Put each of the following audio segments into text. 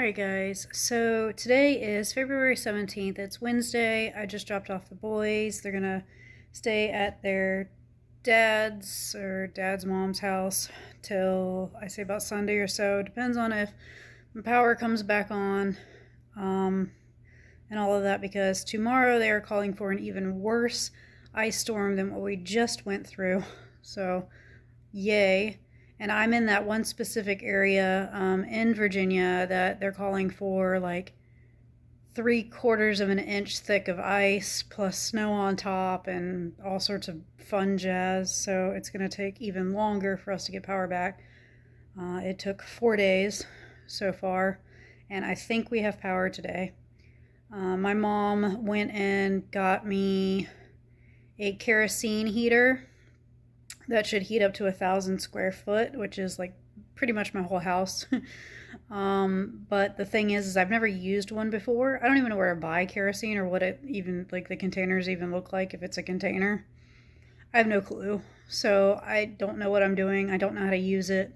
Alright guys, so today is February 17th. It's Wednesday. I just dropped off the boys. They're gonna stay at their dad's mom's house till I say about Sunday or so. Depends on if my power comes back on um, and all of that, because tomorrow they are calling for an even worse ice storm than what we just went through. So yay. And I'm in that one specific area in Virginia that they're calling for like 3/4 of an inch thick of ice plus snow on top and all sorts of fun jazz. So it's going to take even longer for us to get power back. It took 4 days so far, and I think we have power today. My mom went and got me a kerosene heater that should heat up to 1,000 square foot, which is like pretty much my whole house. But the thing is I've never used one before. I don't even know where to buy kerosene or what it even, like, the containers even look like, if it's a container. I have no clue. So I don't know what I'm doing. I don't know how to use it.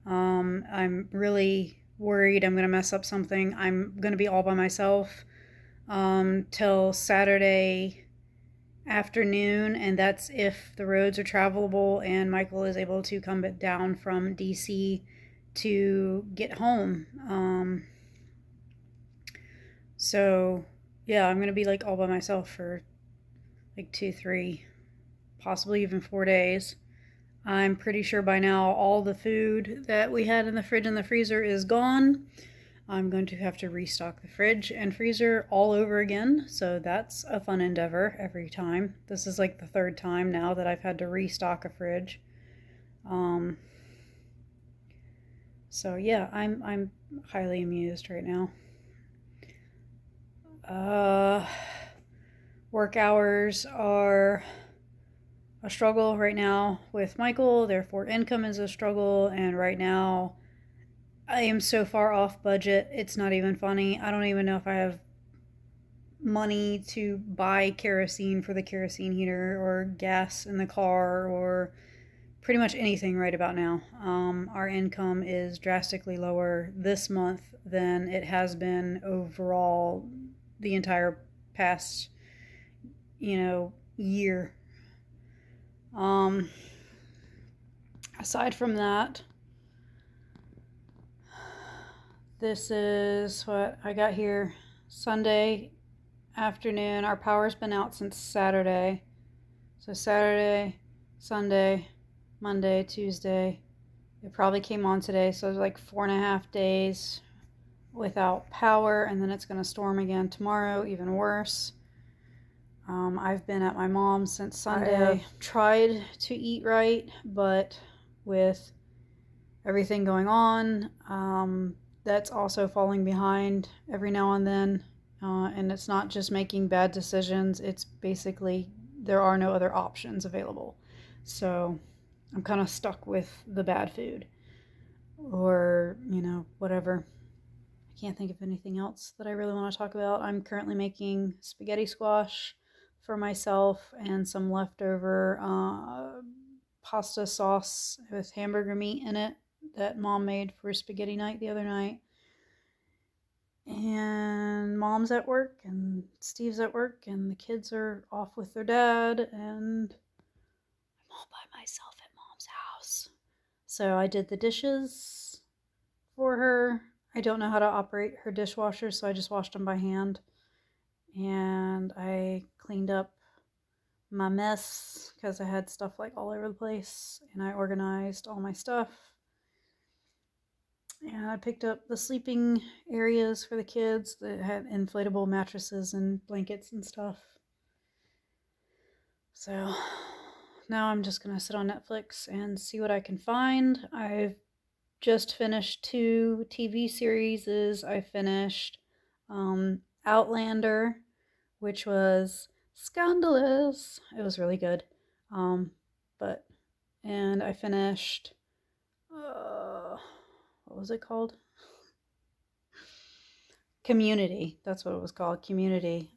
I'm really worried I'm going to mess up something. I'm going to be all by myself till Saturday afternoon, and that's if the roads are travelable and Michael is able to come down from DC to get home. So yeah, I'm gonna be like all by myself for like 2, 3, possibly even 4 days. I'm pretty sure by now all the food that we had in the fridge and the freezer is gone. I'm going to have to restock the fridge and freezer all over again, so that's a fun endeavor every time. This is like the third time now that I've had to restock a fridge. Um, so yeah, I'm highly amused right now. Uh, Work hours are a struggle right now with Michael, therefore income is a struggle, and right now I am so far off budget, it's not even funny. I don't even know if I have money to buy kerosene for the kerosene heater or gas in the car or pretty much anything right about now. Our income is drastically lower this month than it has been overall the entire past, year. Um, Aside from that, this is what I got here Sunday afternoon. Our power's been out since Saturday. So Saturday, Sunday, Monday, Tuesday. It probably came on today, so it's like 4.5 days without power, and then it's going to storm again tomorrow, even worse. I've been at my mom's since Sunday. I have tried to eat right, but with everything going on, that's also falling behind every now and then. And it's not just making bad decisions, it's basically there are no other options available. So I'm kind of stuck with the bad food or, whatever. I can't think of anything else that I really want to talk about. I'm currently making spaghetti squash for myself and some leftover pasta sauce with hamburger meat in it that mom made for spaghetti night the other night. And mom's at work and Steve's at work and the kids are off with their dad, and I'm all by myself at mom's house. So I did the dishes for her. I don't know how to operate her dishwasher, so I just washed them by hand. And I cleaned up my mess because I had stuff like all over the place, and I organized all my stuff. And I picked up the sleeping areas for the kids that had inflatable mattresses and blankets and stuff. So now I'm just going to sit on Netflix and see what I can find. I've just finished 2 TV series. I finished Outlander, which was scandalous. It was really good. And I finished, what was it called? Community. That's what it was called. Community,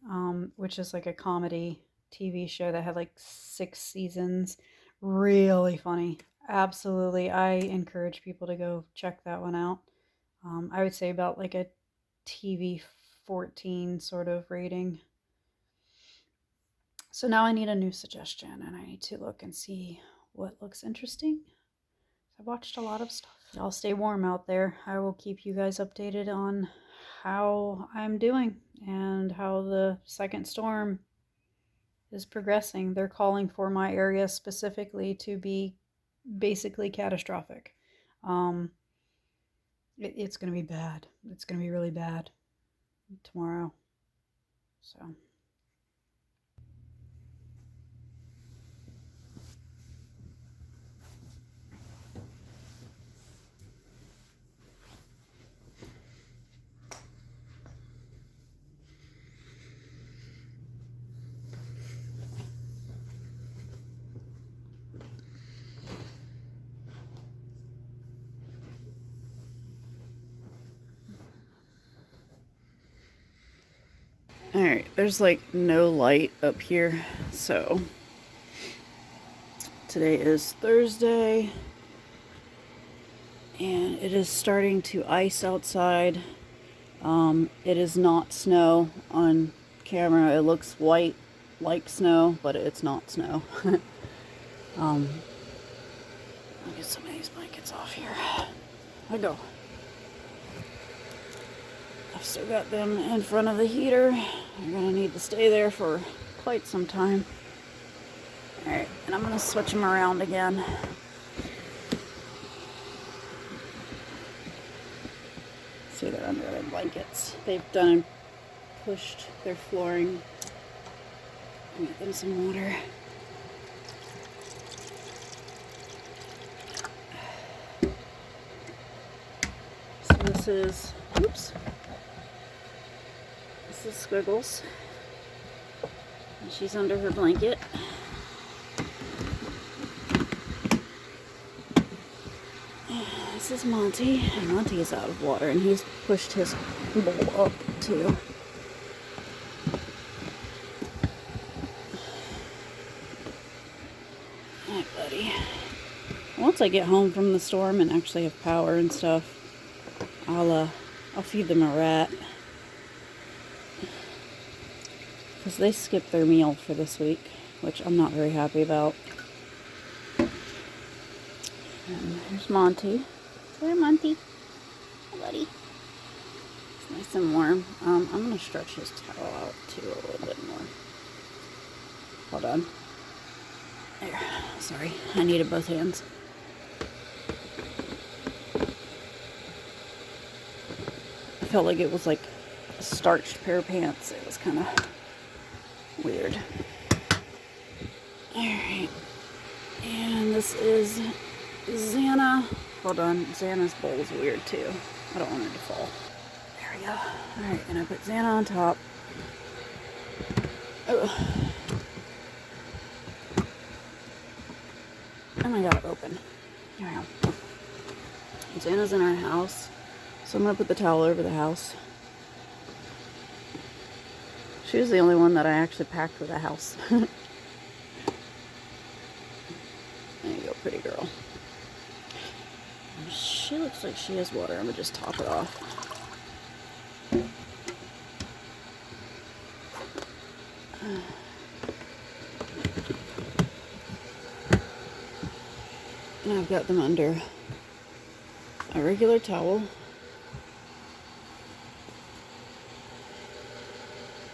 which is like a comedy TV show that had like 6 seasons. Really funny. Absolutely. I encourage people to go check that one out. I would say about like a TV 14 sort of rating. So now I need a new suggestion, and I need to look and see what looks interesting. I watched a lot of stuff. Y'all stay warm out there. I will keep you guys updated on how I'm doing and how the second storm is progressing. They're calling for my area specifically to be basically catastrophic. It's going to be bad. It's going to be really bad tomorrow. So. Alright, there's like no light up here, so today is Thursday, and it is starting to ice outside. It is not snow on camera. It looks white like snow, but it's not snow. I'll get some of these blankets off here. I go. I've still got them in front of the heater. You're gonna need to stay there for quite some time. Alright, and I'm gonna switch them around again. See, they're under their blankets. They've done and pushed their flooring. Get them some water. So this is, oops. This is Squiggles. And she's under her blanket. This is Monty, and Monty is out of water, and he's pushed his bowl up too. Alright, buddy. Once I get home from the storm and actually have power and stuff, I'll feed them a rat. Because they skipped their meal for this week, which I'm not very happy about. And here's Monty. There, Monty. Hi, buddy. It's nice and warm. I'm going to stretch his towel out, too, a little bit more. Hold on. There. Sorry. I needed both hands. I felt like it was like a starched pair of pants. It was kind of weird. Alright. And this is Xana. Hold on, Xana's bowl is weird too. I don't want her to fall. There we go. Alright, and I put Xana on top. Oh. And I got it open. Here we go. Xana's in our house, so I'm going to put the towel over the house. She was the only one that I actually packed for the house. There you go, pretty girl. She looks like she has water. I'm going to just top it off. And I've got them under a regular towel,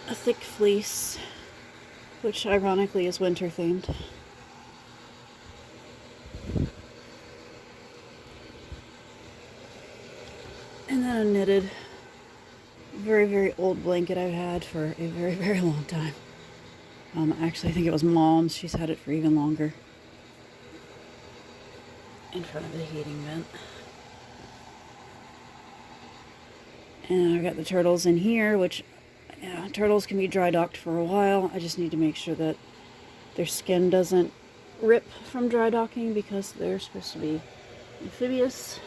a thick fleece, which ironically is winter themed. And then a knitted, very, very old blanket I've had for a very, very long time. Actually, I think it was Mom's. She's had it for even longer. In front of the heating vent. And I've got the turtles in here, which, yeah, turtles can be dry docked for a while. I just need to make sure that their skin doesn't rip from dry docking because they're supposed to be amphibious.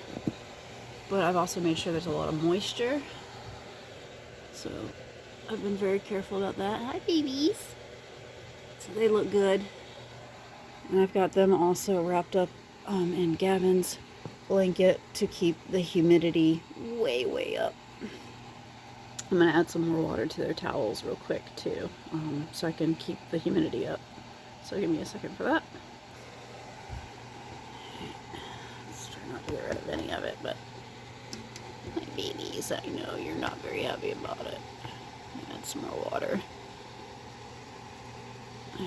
But I've also made sure there's a lot of moisture. So I've been very careful about that. Hi, babies. So they look good. And I've got them also wrapped up in Gavin's blanket to keep the humidity way, way up. I'm going to add some more water to their towels real quick too, so I can keep the humidity up. So give me a second for that. Let's try not to get rid of any of it, but my babies, I know you're not very happy about it. Add some more water. There we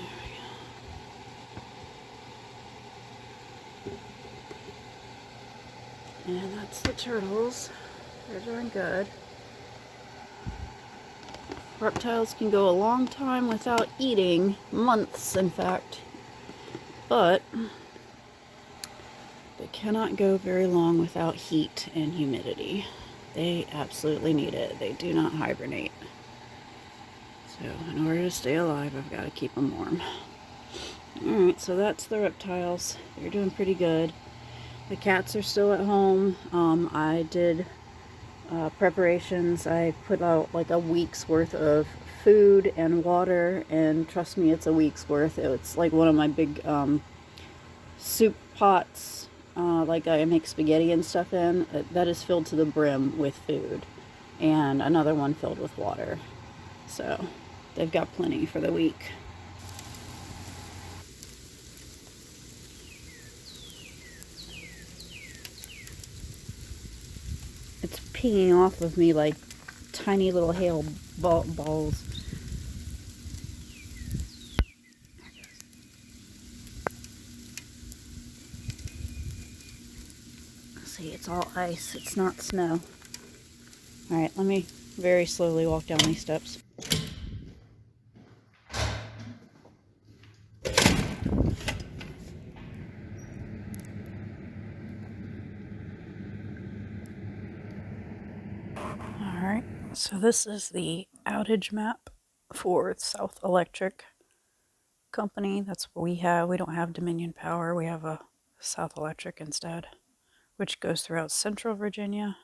go. And that's the turtles. They're doing good. Reptiles can go a long time without eating, months in fact, but they cannot go very long without heat and humidity. They absolutely need it. They do not hibernate. So in order to stay alive, I've got to keep them warm. Alright, so that's the reptiles. They're doing pretty good. The cats are still at home. I did preparations. I put out like a week's worth of food and water, and trust me, it's a week's worth. It's like one of my big soup pots, like I make spaghetti and stuff in, that is filled to the brim with food, and another one filled with water. So they've got plenty for the week. It's pinging off of me like tiny little hail balls. See, it's all ice. It's not snow. Alright, let me very slowly walk down these steps. Alright, so this is the outage map for South Electric Company. That's what we have. We don't have Dominion Power. We have a South Electric instead, which goes throughout Central Virginia.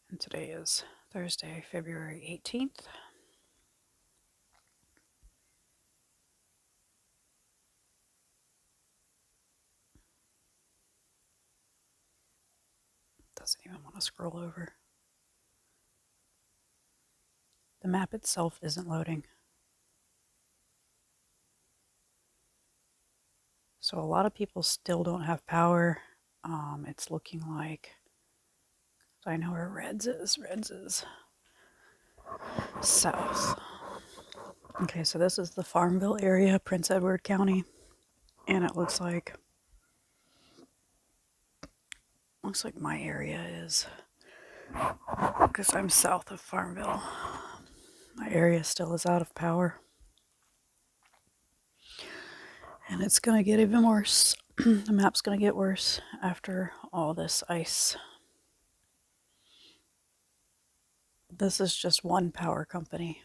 And today is Thursday, February 18th. Doesn't even want to scroll over. The map itself isn't loading. So a lot of people still don't have power. It's looking like, I know where Reds is. Reds is south. Okay, so this is the Farmville area, Prince Edward County, and it looks like my area is, because I'm south of Farmville, my area still is out of power, and it's gonna get even worse. The map's gonna get worse after all this ice. This is just one power company.